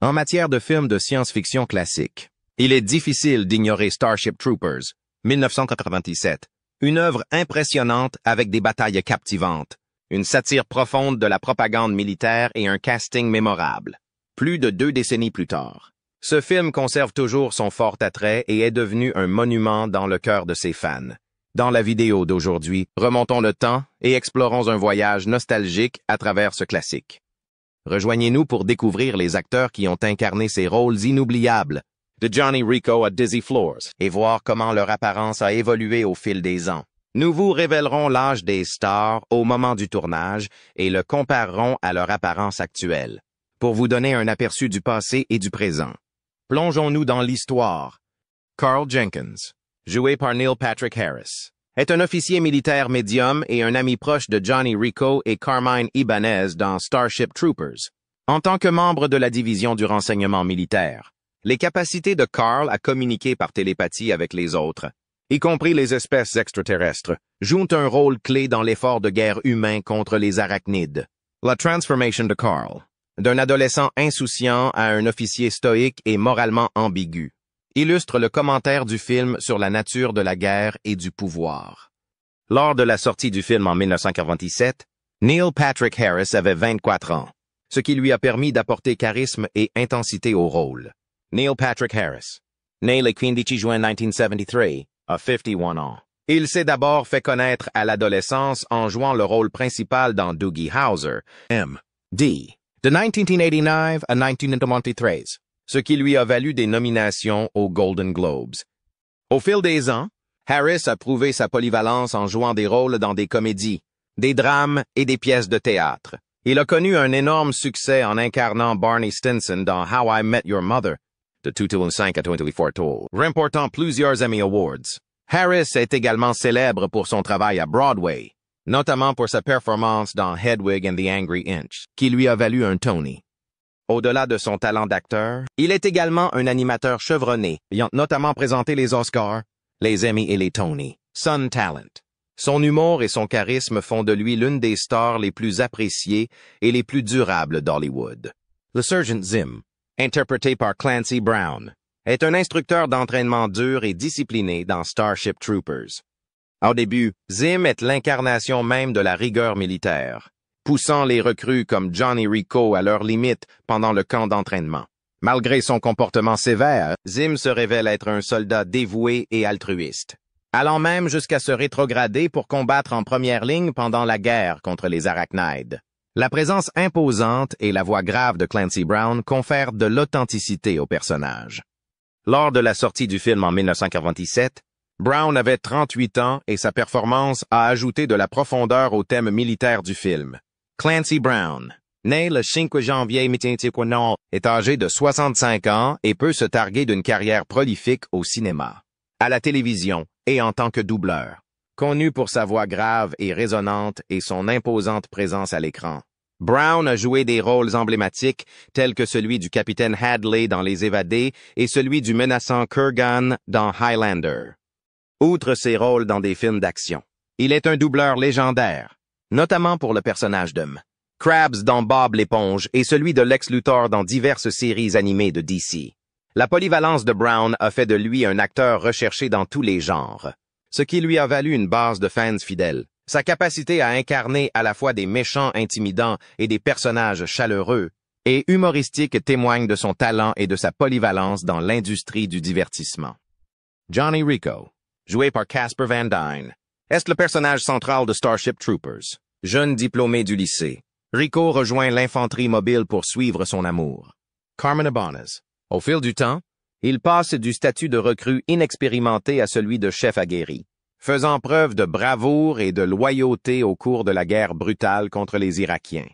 En matière de films de science-fiction classique, il est difficile d'ignorer Starship Troopers, 1997, une œuvre impressionnante avec des batailles captivantes, une satire profonde de la propagande militaire et un casting mémorable. Plus de 2 décennies plus tard, ce film conserve toujours son fort attrait et est devenu un monument dans le cœur de ses fans. Dans la vidéo d'aujourd'hui, remontons le temps et explorons un voyage nostalgique à travers ce classique. Rejoignez-nous pour découvrir les acteurs qui ont incarné ces rôles inoubliables, de Johnny Rico à Dizzy Floors, et voir comment leur apparence a évolué au fil des ans. Nous vous révélerons l'âge des stars au moment du tournage et le comparerons à leur apparence actuelle, pour vous donner un aperçu du passé et du présent. Plongeons-nous dans l'histoire. Carl Jenkins, joué par Neil Patrick Harris, est un officier militaire médium et un ami proche de Johnny Rico et Carmine Ibanez dans Starship Troopers. En tant que membre de la division du renseignement militaire, les capacités de Carl à communiquer par télépathie avec les autres, y compris les espèces extraterrestres, jouent un rôle clé dans l'effort de guerre humain contre les arachnides. La transformation de Carl, d'un adolescent insouciant à un officier stoïque et moralement ambigu, illustre le commentaire du film sur la nature de la guerre et du pouvoir. Lors de la sortie du film en 1947, Neil Patrick Harris avait 24 ans, ce qui lui a permis d'apporter charisme et intensité au rôle. Neil Patrick Harris, né le 15 juin 1973, a 51 ans. Il s'est d'abord fait connaître à l'adolescence en jouant le rôle principal dans Doogie Howser, M.D., de 1989 à 1993, ce qui lui a valu des nominations aux Golden Globes. Au fil des ans, Harris a prouvé sa polyvalence en jouant des rôles dans des comédies, des drames et des pièces de théâtre. Il a connu un énorme succès en incarnant Barney Stinson dans How I Met Your Mother, de 2005 à 2014, remportant plusieurs Emmy Awards. Harris est également célèbre pour son travail à Broadway, notamment pour sa performance dans Hedwig and the Angry Inch, qui lui a valu un Tony. Au-delà de son talent d'acteur, il est également un animateur chevronné, ayant notamment présenté les Oscars, les Emmy et les Tony. Sun Talent. Son humour et son charisme font de lui l'une des stars les plus appréciées et les plus durables d'Hollywood. Le Sergeant Zim, interprété par Clancy Brown, est un instructeur d'entraînement dur et discipliné dans Starship Troopers. Au début, Zim est l'incarnation même de la rigueur militaire, poussant les recrues comme Johnny Rico à leurs limites pendant le camp d'entraînement. Malgré son comportement sévère, Zim se révèle être un soldat dévoué et altruiste, allant même jusqu'à se rétrograder pour combattre en première ligne pendant la guerre contre les arachnides. La présence imposante et la voix grave de Clancy Brown confèrent de l'authenticité au personnage. Lors de la sortie du film en 1947, Brown avait 38 ans et sa performance a ajouté de la profondeur au thème militaire du film. Clancy Brown, né le 5 janvier 1959, est âgé de 65 ans et peut se targuer d'une carrière prolifique au cinéma, à la télévision et en tant que doubleur. Connu pour sa voix grave et résonnante et son imposante présence à l'écran, Brown a joué des rôles emblématiques tels que celui du capitaine Hadley dans Les Évadés et celui du menaçant Kurgan dans Highlander. Outre ses rôles dans des films d'action, il est un doubleur légendaire, notamment pour le personnage de Krabs dans Bob l'éponge et celui de Lex Luthor dans diverses séries animées de DC. La polyvalence de Brown a fait de lui un acteur recherché dans tous les genres, ce qui lui a valu une base de fans fidèles. Sa capacité à incarner à la fois des méchants intimidants et des personnages chaleureux et humoristiques témoigne de son talent et de sa polyvalence dans l'industrie du divertissement. Johnny Rico, joué par Casper Van Dien, est le personnage central de Starship Troopers. Jeune diplômé du lycée, Rico rejoint l'infanterie mobile pour suivre son amour, Carmine Ibanez. Au fil du temps, il passe du statut de recrue inexpérimenté à celui de chef aguerri, faisant preuve de bravoure et de loyauté au cours de la guerre brutale contre les Irakiens.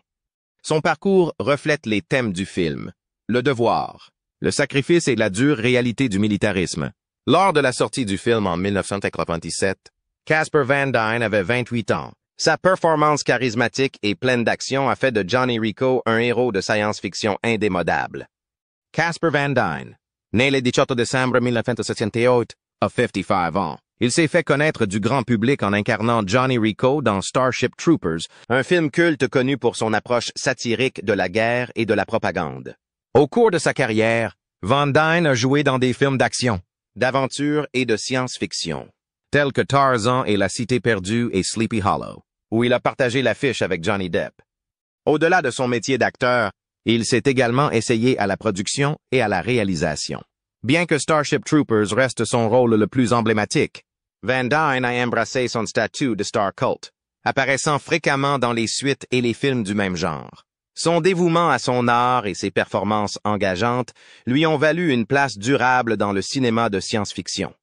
Son parcours reflète les thèmes du film, le devoir, le sacrifice et la dure réalité du militarisme. Lors de la sortie du film en 1997, Casper Van Dien avait 28 ans. Sa performance charismatique et pleine d'action a fait de Johnny Rico un héros de science-fiction indémodable. Casper Van Dien, né le 18 décembre 1978, a 55 ans. Il s'est fait connaître du grand public en incarnant Johnny Rico dans Starship Troopers, un film culte connu pour son approche satirique de la guerre et de la propagande. Au cours de sa carrière, Van Dyne a joué dans des films d'action, d'aventure et de science-fiction, tels que Tarzan et La Cité perdue et Sleepy Hollow, où il a partagé l'affiche avec Johnny Depp. Au-delà de son métier d'acteur, il s'est également essayé à la production et à la réalisation. Bien que Starship Troopers reste son rôle le plus emblématique, Van Dyne a embrassé son statut de star cult, apparaissant fréquemment dans les suites et les films du même genre. Son dévouement à son art et ses performances engageantes lui ont valu une place durable dans le cinéma de science-fiction.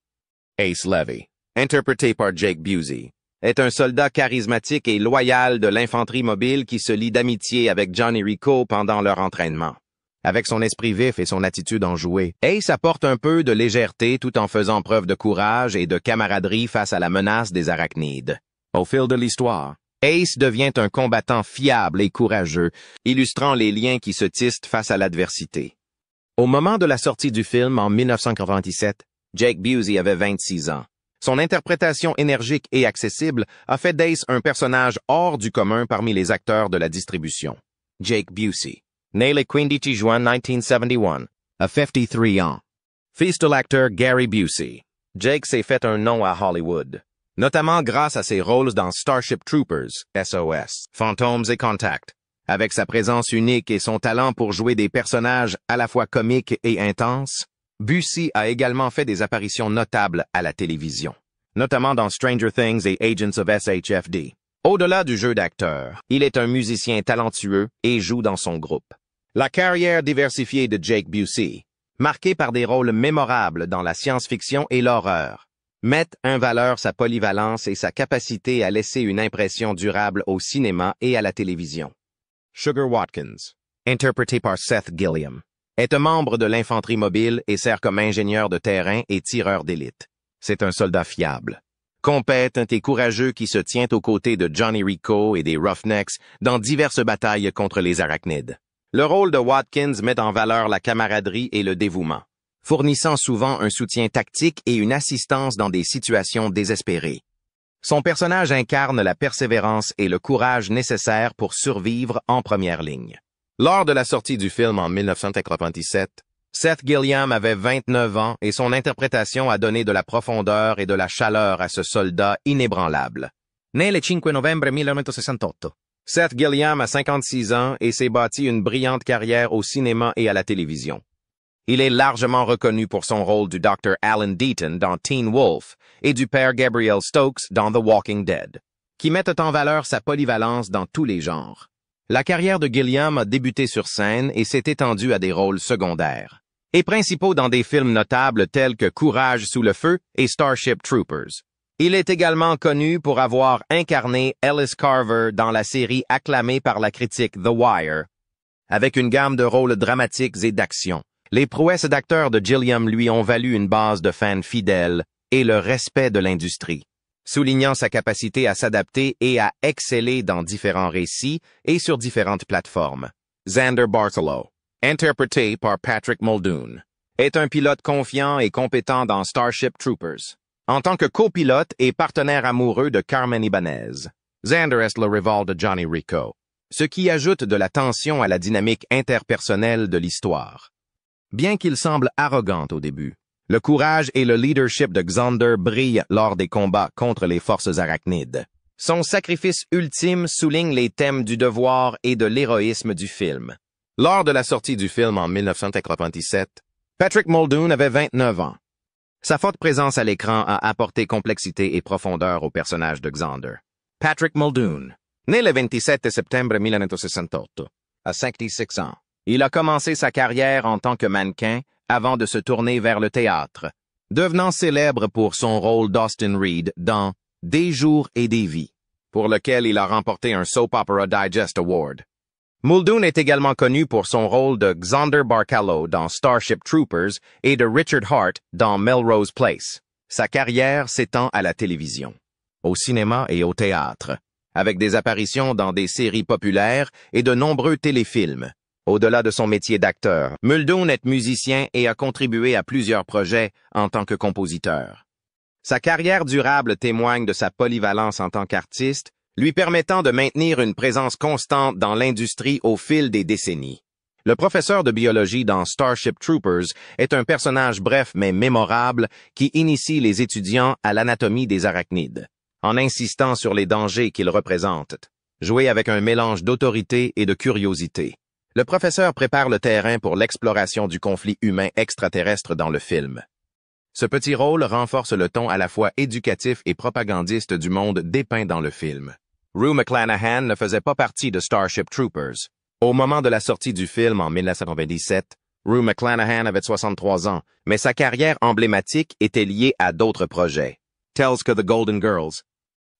Ace Levy, interprété par Jake Busey, est un soldat charismatique et loyal de l'infanterie mobile qui se lie d'amitié avec Johnny Rico pendant leur entraînement. Avec son esprit vif et son attitude enjouée, Ace apporte un peu de légèreté tout en faisant preuve de courage et de camaraderie face à la menace des arachnides. Au fil de l'histoire, Ace devient un combattant fiable et courageux, illustrant les liens qui se tissent face à l'adversité. Au moment de la sortie du film en 1997, Jake Busey avait 26 ans. Son interprétation énergique et accessible a fait d'Ace un personnage hors du commun parmi les acteurs de la distribution. Jake Busey, né le 15 juin 1971, a 53 ans. Fils de l'acteur Gary Busey, Jake s'est fait un nom à Hollywood, notamment grâce à ses rôles dans Starship Troopers, SOS, Phantoms et Contact. Avec sa présence unique et son talent pour jouer des personnages à la fois comiques et intenses, Busey a également fait des apparitions notables à la télévision, notamment dans Stranger Things et Agents of SHFD. Au-delà du jeu d'acteur, il est un musicien talentueux et joue dans son groupe. La carrière diversifiée de Jake Busey, marquée par des rôles mémorables dans la science-fiction et l'horreur, met en valeur sa polyvalence et sa capacité à laisser une impression durable au cinéma et à la télévision. Sugar Watkins, interprété par Seth Gilliam, est un membre de l'infanterie mobile et sert comme ingénieur de terrain et tireur d'élite. C'est un soldat fiable, compétent et courageux qui se tient aux côtés de Johnny Rico et des Roughnecks dans diverses batailles contre les arachnides. Le rôle de Watkins met en valeur la camaraderie et le dévouement, fournissant souvent un soutien tactique et une assistance dans des situations désespérées. Son personnage incarne la persévérance et le courage nécessaires pour survivre en première ligne. Lors de la sortie du film en 1997, Seth Gilliam avait 29 ans et son interprétation a donné de la profondeur et de la chaleur à ce soldat inébranlable. Né le 5 novembre 1968, Seth Gilliam a 56 ans et s'est bâti une brillante carrière au cinéma et à la télévision. Il est largement reconnu pour son rôle du Dr. Alan Deaton dans Teen Wolf et du père Gabriel Stokes dans The Walking Dead, qui mettent en valeur sa polyvalence dans tous les genres. La carrière de Gilliam a débuté sur scène et s'est étendue à des rôles secondaires, et principaux dans des films notables tels que Courage sous le feu et Starship Troopers. Il est également connu pour avoir incarné Ellis Carver dans la série acclamée par la critique The Wire, avec une gamme de rôles dramatiques et d'action. Les prouesses d'acteurs de Gilliam lui ont valu une base de fans fidèles et le respect de l'industrie, soulignant sa capacité à s'adapter et à exceller dans différents récits et sur différentes plateformes. Xander Bartolo, interprété par Patrick Muldoon, est un pilote confiant et compétent dans Starship Troopers. En tant que copilote et partenaire amoureux de Carmen Ibanez, Xander est le rival de Johnny Rico, ce qui ajoute de la tension à la dynamique interpersonnelle de l'histoire. Bien qu'il semble arrogant au début, le courage et le leadership de Xander brillent lors des combats contre les forces arachnides. Son sacrifice ultime souligne les thèmes du devoir et de l'héroïsme du film. Lors de la sortie du film en 1997, Patrick Muldoon avait 29 ans. Sa forte présence à l'écran a apporté complexité et profondeur au personnage de Xander. Patrick Muldoon, né le 27 septembre 1968, à 56 ans. Il a commencé sa carrière en tant que mannequin avant de se tourner vers le théâtre, devenant célèbre pour son rôle d'Austin Reed dans Des jours et des vies, pour lequel il a remporté un Soap Opera Digest Award. Muldoon est également connu pour son rôle de Xander Barcalo dans Starship Troopers et de Richard Hart dans Melrose Place. Sa carrière s'étend à la télévision, au cinéma et au théâtre, avec des apparitions dans des séries populaires et de nombreux téléfilms. Au-delà de son métier d'acteur, Muldoon est musicien et a contribué à plusieurs projets en tant que compositeur. Sa carrière durable témoigne de sa polyvalence en tant qu'artiste, lui permettant de maintenir une présence constante dans l'industrie au fil des décennies. Le professeur de biologie dans Starship Troopers est un personnage bref mais mémorable qui initie les étudiants à l'anatomie des arachnides, en insistant sur les dangers qu'ils représentent, joué avec un mélange d'autorité et de curiosité. Le professeur prépare le terrain pour l'exploration du conflit humain extraterrestre dans le film. Ce petit rôle renforce le ton à la fois éducatif et propagandiste du monde dépeint dans le film. Rue McClanahan ne faisait pas partie de Starship Troopers. Au moment de la sortie du film en 1997, Rue McClanahan avait 63 ans, mais sa carrière emblématique était liée à d'autres projets, tels que The Golden Girls.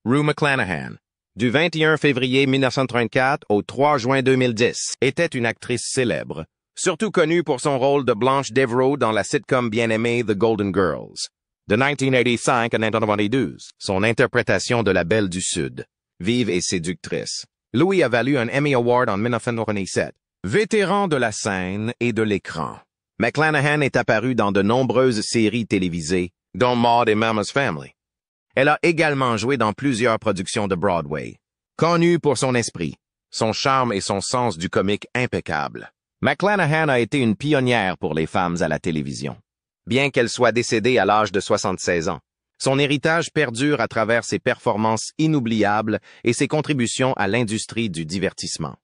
Rue McClanahan, du 21 février 1934 au 3 juin 2010, était une actrice célèbre, surtout connue pour son rôle de Blanche Devereaux dans la sitcom bien-aimée The Golden Girls. De 1985 à 1992, son interprétation de la Belle du Sud, vive et séductrice, lui a valu un Emmy Award en 1997. Vétéran de la scène et de l'écran, McClanahan est apparue dans de nombreuses séries télévisées, dont Maude et Mama's Family. Elle a également joué dans plusieurs productions de Broadway. Connue pour son esprit, son charme et son sens du comique impeccable, McClanahan a été une pionnière pour les femmes à la télévision. Bien qu'elle soit décédée à l'âge de 76 ans, son héritage perdure à travers ses performances inoubliables et ses contributions à l'industrie du divertissement.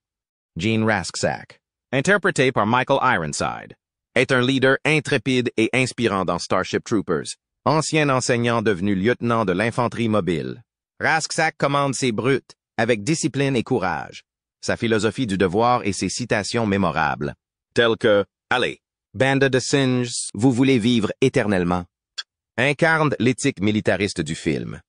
Gene Rasksack, interprété par Michael Ironside, est un leader intrépide et inspirant dans Starship Troopers, ancien enseignant devenu lieutenant de l'infanterie mobile. Rasksack commande ses brutes avec discipline et courage, sa philosophie du devoir et ses citations mémorables, telles que « Allez, bande de singes, vous voulez vivre éternellement », incarne l'éthique militariste du film.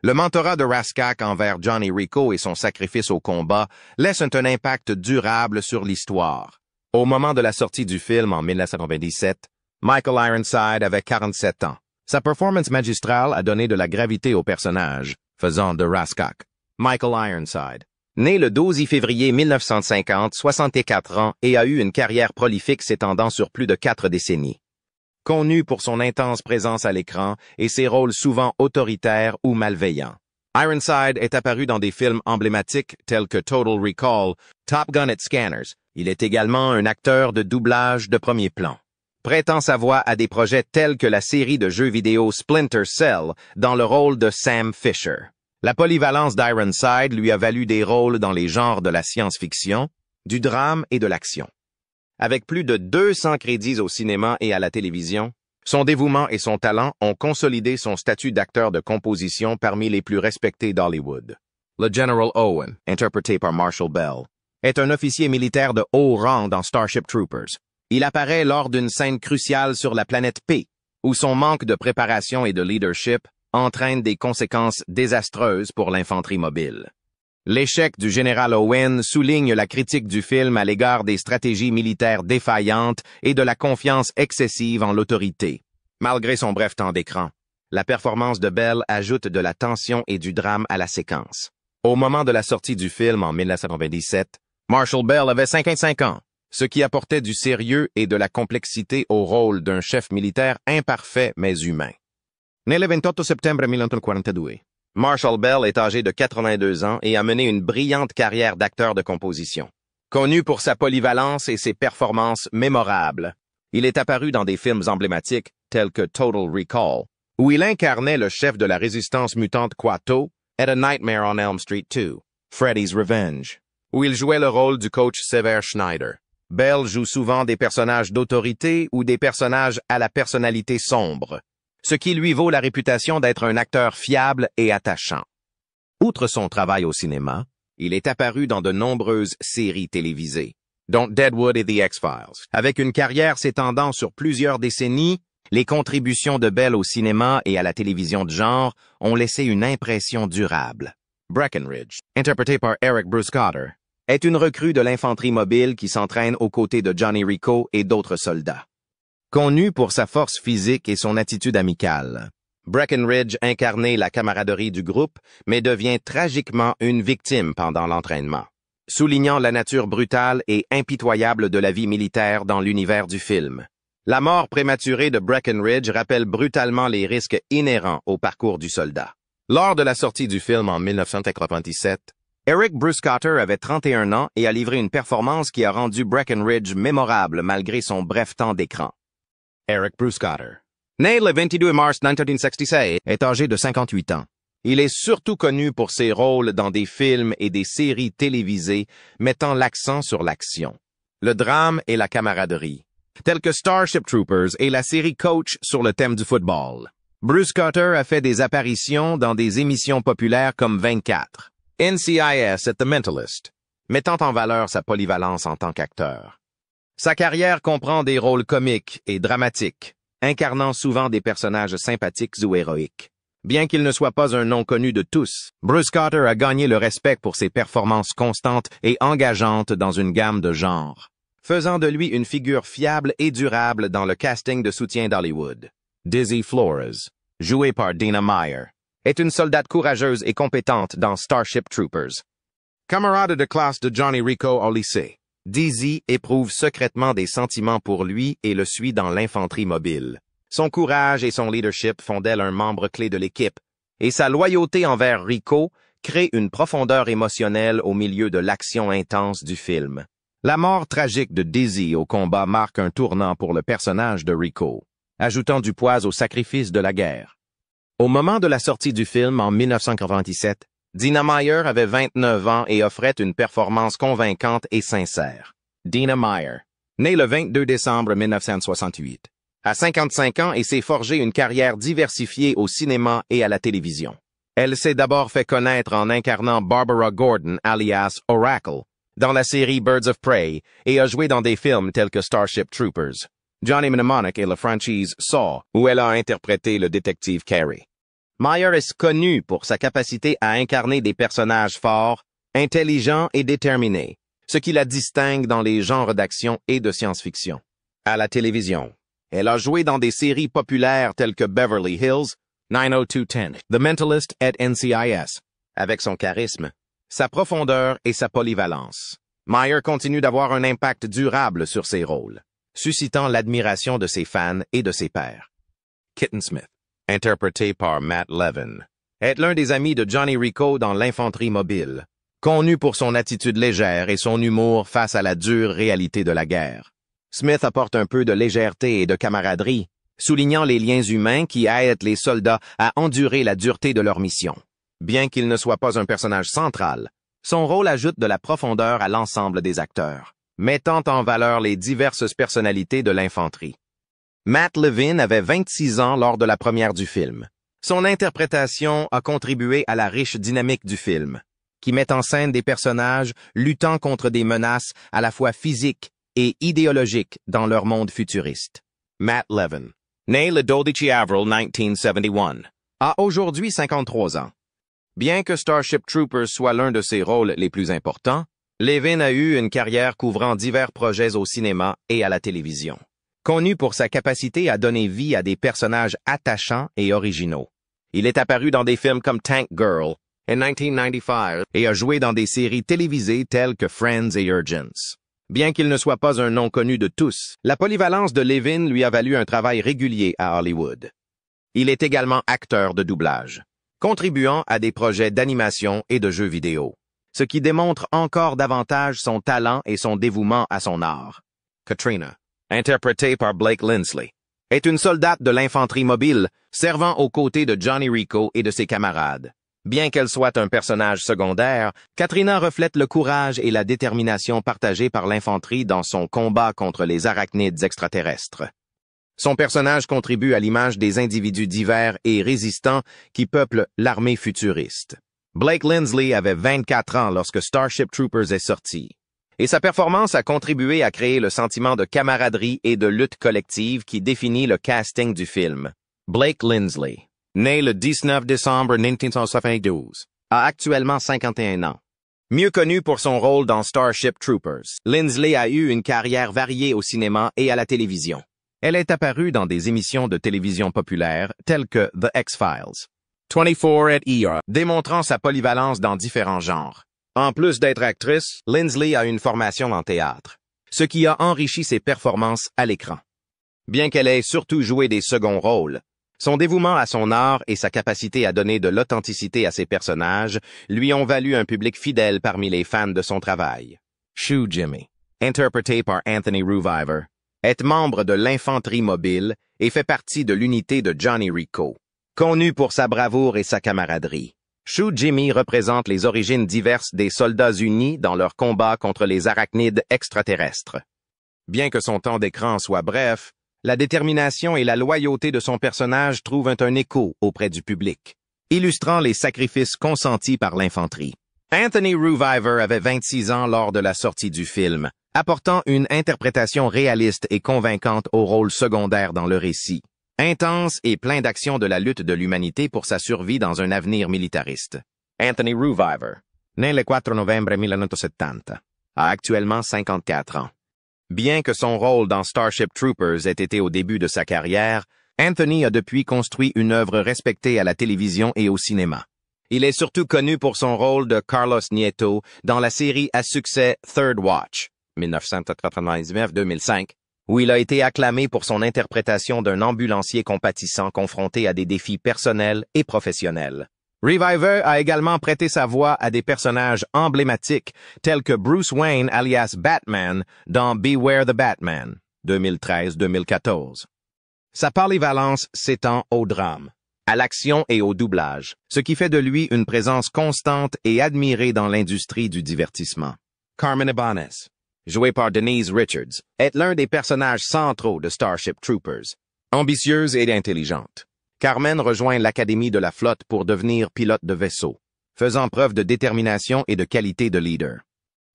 Le mentorat de Rasksack envers Johnny Rico et son sacrifice au combat laissent un impact durable sur l'histoire. Au moment de la sortie du film en 1997, Michael Ironside avait 47 ans. Sa performance magistrale a donné de la gravité au personnage, faisant de Rasksack Michael Ironside. Né le 12 février 1950, 64 ans et a eu une carrière prolifique s'étendant sur plus de 4 décennies. Connu pour son intense présence à l'écran et ses rôles souvent autoritaires ou malveillants. Ironside est apparu dans des films emblématiques tels que Total Recall, Top Gun et Scanners. Il est également un acteur de doublage de premier plan, prêtant sa voix à des projets tels que la série de jeux vidéo Splinter Cell dans le rôle de Sam Fisher. La polyvalence d'Ironside lui a valu des rôles dans les genres de la science-fiction, du drame et de l'action. Avec plus de 200 crédits au cinéma et à la télévision, son dévouement et son talent ont consolidé son statut d'acteur de composition parmi les plus respectés d'Hollywood. Le General Owen, interprété par Marshall Bell, est un officier militaire de haut rang dans Starship Troopers. Il apparaît lors d'une scène cruciale sur la planète P, où son manque de préparation et de leadership entraîne des conséquences désastreuses pour l'infanterie mobile. L'échec du général Owen souligne la critique du film à l'égard des stratégies militaires défaillantes et de la confiance excessive en l'autorité. Malgré son bref temps d'écran, la performance de Bell ajoute de la tension et du drame à la séquence. Au moment de la sortie du film en 1997, Marshall Bell avait 55 ans, ce qui apportait du sérieux et de la complexité au rôle d'un chef militaire imparfait mais humain. Né le 28 septembre 1942, Marshall Bell est âgé de 82 ans et a mené une brillante carrière d'acteur de composition. Connu pour sa polyvalence et ses performances mémorables, il est apparu dans des films emblématiques tels que Total Recall, où il incarnait le chef de la résistance mutante Quato, et A Nightmare on Elm Street 2, Freddy's Revenge, où il jouait le rôle du coach Sever Schneider. Bell joue souvent des personnages d'autorité ou des personnages à la personnalité sombre, ce qui lui vaut la réputation d'être un acteur fiable et attachant. Outre son travail au cinéma, il est apparu dans de nombreuses séries télévisées, dont Deadwood et The X-Files. Avec une carrière s'étendant sur plusieurs décennies, les contributions de Bell au cinéma et à la télévision de genre ont laissé une impression durable. Breckenridge, interprété par Eric Bruce Cotter, est une recrue de l'infanterie mobile qui s'entraîne aux côtés de Johnny Rico et d'autres soldats. Connu pour sa force physique et son attitude amicale, Breckenridge incarnait la camaraderie du groupe, mais devient tragiquement une victime pendant l'entraînement, soulignant la nature brutale et impitoyable de la vie militaire dans l'univers du film. La mort prématurée de Breckenridge rappelle brutalement les risques inhérents au parcours du soldat. Lors de la sortie du film en 1997, Eric Bruscotter avait 31 ans et a livré une performance qui a rendu Breckenridge mémorable malgré son bref temps d'écran. Eric Bruscotter. Né le 22 mars 1966, est âgé de 58 ans. Il est surtout connu pour ses rôles dans des films et des séries télévisées mettant l'accent sur l'action, le drame et la camaraderie, tels que Starship Troopers et la série Coach sur le thème du football. Bruscotter a fait des apparitions dans des émissions populaires comme 24, NCIS et The Mentalist, mettant en valeur sa polyvalence en tant qu'acteur. Sa carrière comprend des rôles comiques et dramatiques, incarnant souvent des personnages sympathiques ou héroïques. Bien qu'il ne soit pas un nom connu de tous, Bruscotter a gagné le respect pour ses performances constantes et engageantes dans une gamme de genres, faisant de lui une figure fiable et durable dans le casting de soutien d'Hollywood. Dizzy Flores, jouée par Dina Meyer, est une soldate courageuse et compétente dans Starship Troopers. Camarade de classe de Johnny Rico au lycée, Dizzy éprouve secrètement des sentiments pour lui et le suit dans l'infanterie mobile. Son courage et son leadership font d'elle un membre clé de l'équipe, et sa loyauté envers Rico crée une profondeur émotionnelle au milieu de l'action intense du film. La mort tragique de Dizzy au combat marque un tournant pour le personnage de Rico, ajoutant du poids au sacrifice de la guerre. Au moment de la sortie du film en 1997, Dina Meyer avait 29 ans et offrait une performance convaincante et sincère. Dina Meyer, née le 22 décembre 1968, a 55 ans et s'est forgé une carrière diversifiée au cinéma et à la télévision. Elle s'est d'abord fait connaître en incarnant Barbara Gordon alias Oracle dans la série Birds of Prey et a joué dans des films tels que Starship Troopers, Johnny Mnemonic et la franchise Saw, où elle a interprété le détective Carey. Meyer est connue pour sa capacité à incarner des personnages forts, intelligents et déterminés, ce qui la distingue dans les genres d'action et de science-fiction. À la télévision, elle a joué dans des séries populaires telles que Beverly Hills, 90210, The Mentalist et NCIS. Avec son charisme, sa profondeur et sa polyvalence, Meyer continue d'avoir un impact durable sur ses rôles, suscitant l'admiration de ses fans et de ses pairs. Kitten Smith, interprété par Matt Levin, est l'un des amis de Johnny Rico dans l'infanterie mobile, connu pour son attitude légère et son humour face à la dure réalité de la guerre. Smith apporte un peu de légèreté et de camaraderie, soulignant les liens humains qui aident les soldats à endurer la dureté de leur mission. Bien qu'il ne soit pas un personnage central, son rôle ajoute de la profondeur à l'ensemble des acteurs, mettant en valeur les diverses personnalités de l'infanterie. Matt Levin avait 26 ans lors de la première du film. Son interprétation a contribué à la riche dynamique du film, qui met en scène des personnages luttant contre des menaces à la fois physiques et idéologiques dans leur monde futuriste. Matt Levin, né le 12 avril 1971, a aujourd'hui 53 ans. Bien que Starship Troopers soit l'un de ses rôles les plus importants, Levin a eu une carrière couvrant divers projets au cinéma et à la télévision. Connu pour sa capacité à donner vie à des personnages attachants et originaux. Il est apparu dans des films comme Tank Girl en 1995 et a joué dans des séries télévisées telles que Friends et Urgence. Bien qu'il ne soit pas un nom connu de tous, la polyvalence de Levin lui a valu un travail régulier à Hollywood. Il est également acteur de doublage, contribuant à des projets d'animation et de jeux vidéo, ce qui démontre encore davantage son talent et son dévouement à son art. Katrina, interprétée par Blake Linsley, est une soldate de l'infanterie mobile servant aux côtés de Johnny Rico et de ses camarades. Bien qu'elle soit un personnage secondaire, Katrina reflète le courage et la détermination partagés par l'infanterie dans son combat contre les arachnides extraterrestres. Son personnage contribue à l'image des individus divers et résistants qui peuplent l'armée futuriste. Blake Linsley avait 24 ans lorsque Starship Troopers est sorti, et sa performance a contribué à créer le sentiment de camaraderie et de lutte collective qui définit le casting du film. Blake Linsley, né le 19 décembre 1972, a actuellement 51 ans. Mieux connu pour son rôle dans Starship Troopers, Linsley a eu une carrière variée au cinéma et à la télévision. Elle est apparue dans des émissions de télévision populaires telles que The X-Files, 24 at ER, démontrant sa polyvalence dans différents genres. En plus d'être actrice, Linsley a une formation en théâtre, ce qui a enrichi ses performances à l'écran. Bien qu'elle ait surtout joué des seconds rôles, Son dévouement à son art et sa capacité à donner de l'authenticité à ses personnages lui ont valu un public fidèle parmi les fans de son travail. Shoe Jimmy, interprété par Anthony Ruviver, est membre de l'infanterie mobile et fait partie de l'unité de Johnny Rico. Connu pour sa bravoure et sa camaraderie, Shoe Jimmy représente les origines diverses des soldats unis dans leur combat contre les arachnides extraterrestres. Bien que son temps d'écran soit bref, la détermination et la loyauté de son personnage trouvent un écho auprès du public, illustrant les sacrifices consentis par l'infanterie. Anthony Ruviver avait 26 ans lors de la sortie du film, apportant une interprétation réaliste et convaincante au rôle secondaire dans le récit, intense et plein d'action de la lutte de l'humanité pour sa survie dans un avenir militariste. Anthony Ruviver, né le 4 novembre 1970, a actuellement 54 ans. Bien que son rôle dans Starship Troopers ait été au début de sa carrière, Anthony a depuis construit une œuvre respectée à la télévision et au cinéma. Il est surtout connu pour son rôle de Carlos Nieto dans la série à succès Third Watch, 1999-2005, où il a été acclamé pour son interprétation d'un ambulancier compatissant confronté à des défis personnels et professionnels. Ruviver a également prêté sa voix à des personnages emblématiques tels que Bruce Wayne alias Batman dans Beware the Batman, 2013-2014. Sa polyvalence s'étend au drame, à l'action et au doublage, ce qui fait de lui une présence constante et admirée dans l'industrie du divertissement. Carmen Ibanez, jouée par Denise Richards, est l'un des personnages centraux de Starship Troopers. Ambitieuse et intelligente, Carmen rejoint l'Académie de la flotte pour devenir pilote de vaisseau, faisant preuve de détermination et de qualité de leader.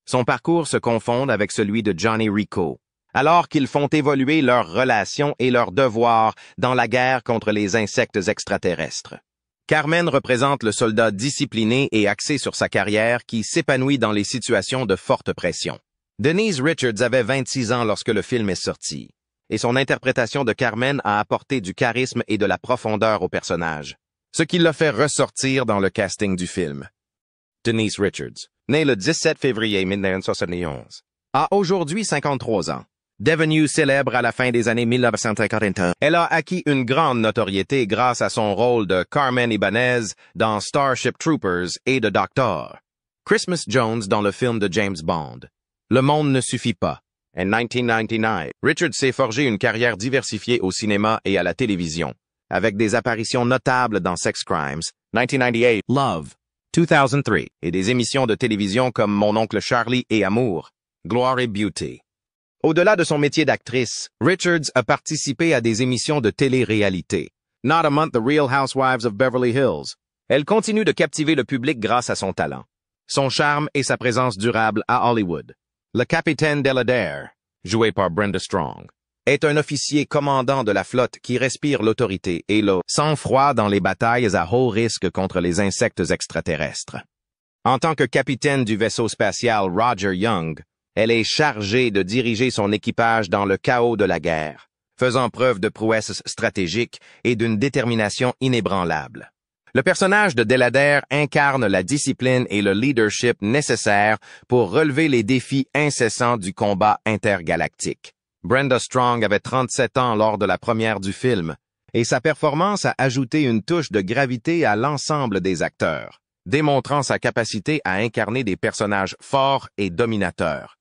Son parcours se confond avec celui de Johnny Rico, alors qu'ils font évoluer leurs relations et leurs devoirs dans la guerre contre les insectes extraterrestres. Carmen représente le soldat discipliné et axé sur sa carrière qui s'épanouit dans les situations de forte pression. Denise Richards avait 26 ans lorsque le film est sorti, et son interprétation de Carmen a apporté du charisme et de la profondeur au personnage, ce qui l'a fait ressortir dans le casting du film. Denise Richards, née le 17 février 1971, a aujourd'hui 53 ans. Devenue célèbre à la fin des années 1951, elle a acquis une grande notoriété grâce à son rôle de Carmen Ibanez dans Starship Troopers et de Dr. Christmas Jones dans le film de James Bond. Le monde ne suffit pas. En 1999, Richards s'est forgé une carrière diversifiée au cinéma et à la télévision, avec des apparitions notables dans Sex Crimes, 1998, Love, 2003, et des émissions de télévision comme Mon oncle Charlie et Amour, Gloire et Beauty. Au-delà de son métier d'actrice, Richards a participé à des émissions de télé-réalité. Not Among the Real Housewives of Beverly Hills. Elle continue de captiver le public grâce à son talent, son charme et sa présence durable à Hollywood. Le capitaine Deladair, joué par Brenda Strong, est un officier commandant de la flotte qui respire l'autorité et le sang-froid dans les batailles à haut risque contre les insectes extraterrestres. En tant que capitaine du vaisseau spatial Roger Young, elle est chargée de diriger son équipage dans le chaos de la guerre, faisant preuve de prouesse stratégique et d'une détermination inébranlable. Le personnage de Deladair incarne la discipline et le leadership nécessaires pour relever les défis incessants du combat intergalactique. Brenda Strong avait 37 ans lors de la première du film, et sa performance a ajouté une touche de gravité à l'ensemble des acteurs, démontrant sa capacité à incarner des personnages forts et dominateurs.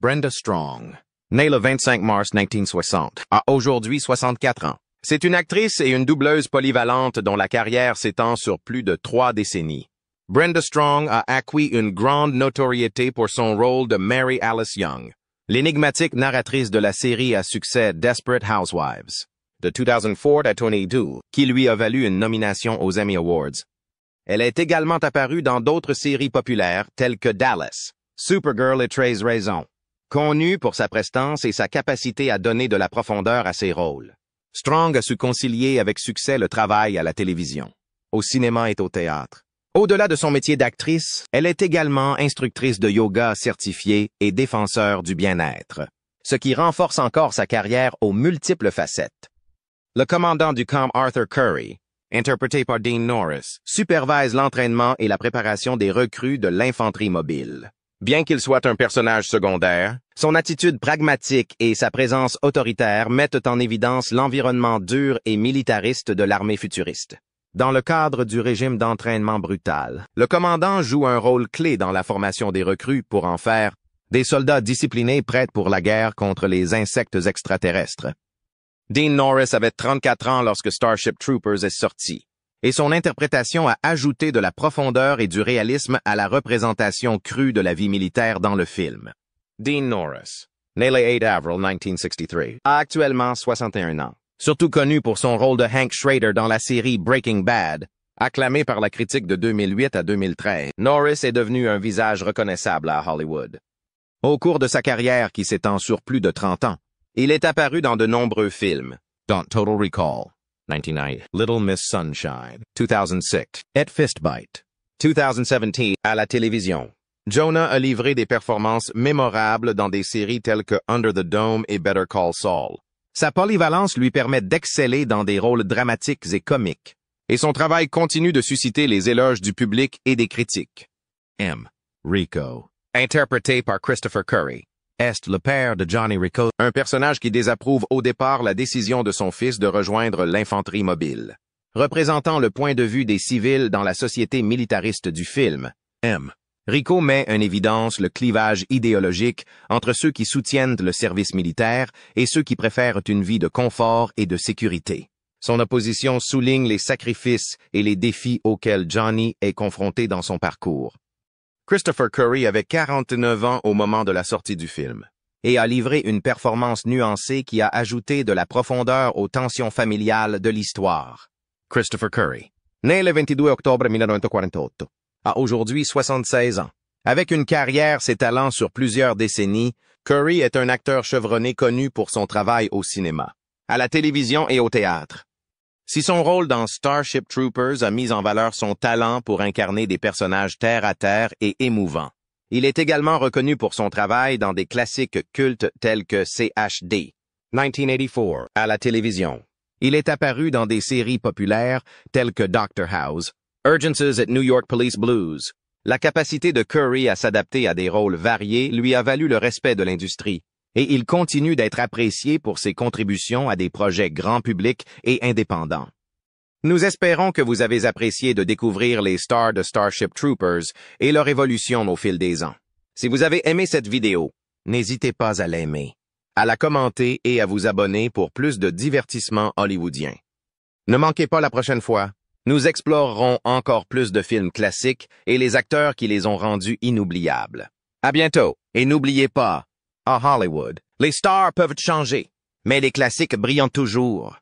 Brenda Strong, née le 25 mars 1960, a aujourd'hui 64 ans. C'est une actrice et une doubleuse polyvalente dont la carrière s'étend sur plus de 3 décennies. Brenda Strong a acquis une grande notoriété pour son rôle de Mary Alice Young, l'énigmatique narratrice de la série à succès Desperate Housewives, de 2004 à 2022, qui lui a valu une nomination aux Emmy Awards. Elle est également apparue dans d'autres séries populaires telles que Dallas, Supergirl et 13 raisons, connue pour sa prestance et sa capacité à donner de la profondeur à ses rôles. Strong a su concilier avec succès le travail à la télévision, au cinéma et au théâtre. Au-delà de son métier d'actrice, elle est également instructrice de yoga certifiée et défenseur du bien-être, ce qui renforce encore sa carrière aux multiples facettes. Le commandant du camp Arthur Curry, interprété par Dean Norris, supervise l'entraînement et la préparation des recrues de l'infanterie mobile. Bien qu'il soit un personnage secondaire, son attitude pragmatique et sa présence autoritaire mettent en évidence l'environnement dur et militariste de l'armée futuriste. Dans le cadre du régime d'entraînement brutal, le commandant joue un rôle clé dans la formation des recrues pour en faire des soldats disciplinés prêts pour la guerre contre les insectes extraterrestres. Dean Norris avait 34 ans lorsque Starship Troopers est sorti, et son interprétation a ajouté de la profondeur et du réalisme à la représentation crue de la vie militaire dans le film. Dean Norris, né le 8 avril 1963, a actuellement 61 ans. Surtout connu pour son rôle de Hank Schrader dans la série Breaking Bad, acclamé par la critique de 2008 à 2013, Norris est devenu un visage reconnaissable à Hollywood. Au cours de sa carrière qui s'étend sur plus de 30 ans, il est apparu dans de nombreux films, dont Total Recall, 1990, Little Miss Sunshine, 2006, et Fist Bite, 2017, à la télévision. Jonah a livré des performances mémorables dans des séries telles que Under the Dome et Better Call Saul. Sa polyvalence lui permet d'exceller dans des rôles dramatiques et comiques, et son travail continue de susciter les éloges du public et des critiques. Rico, interprété par Christopher Curry, est le père de Johnny Rico, un personnage qui désapprouve au départ la décision de son fils de rejoindre l'infanterie mobile. Représentant le point de vue des civils dans la société militariste du film, Rico met en évidence le clivage idéologique entre ceux qui soutiennent le service militaire et ceux qui préfèrent une vie de confort et de sécurité. Son opposition souligne les sacrifices et les défis auxquels Johnny est confronté dans son parcours. Christopher Curry avait 49 ans au moment de la sortie du film et a livré une performance nuancée qui a ajouté de la profondeur aux tensions familiales de l'histoire. Christopher Curry, né le 22 octobre 1948, a aujourd'hui 76 ans. Avec une carrière s'étalant sur plusieurs décennies, Curry est un acteur chevronné connu pour son travail au cinéma, à la télévision et au théâtre. Si son rôle dans Starship Troopers a mis en valeur son talent pour incarner des personnages terre-à-terre et émouvants, il est également reconnu pour son travail dans des classiques cultes tels que CHD, 1984, à la télévision. Il est apparu dans des séries populaires telles que Dr. House, Urgences at New York Police Blues. La capacité de Curry à s'adapter à des rôles variés lui a valu le respect de l'industrie, et il continue d'être apprécié pour ses contributions à des projets grand public et indépendants. Nous espérons que vous avez apprécié de découvrir les stars de Starship Troopers et leur évolution au fil des ans. Si vous avez aimé cette vidéo, n'hésitez pas à l'aimer, à la commenter et à vous abonner pour plus de divertissements hollywoodiens. Ne manquez pas la prochaine fois. Nous explorerons encore plus de films classiques et les acteurs qui les ont rendus inoubliables. À bientôt, et n'oubliez pas, à Hollywood, les stars peuvent changer, mais les classiques brillent toujours.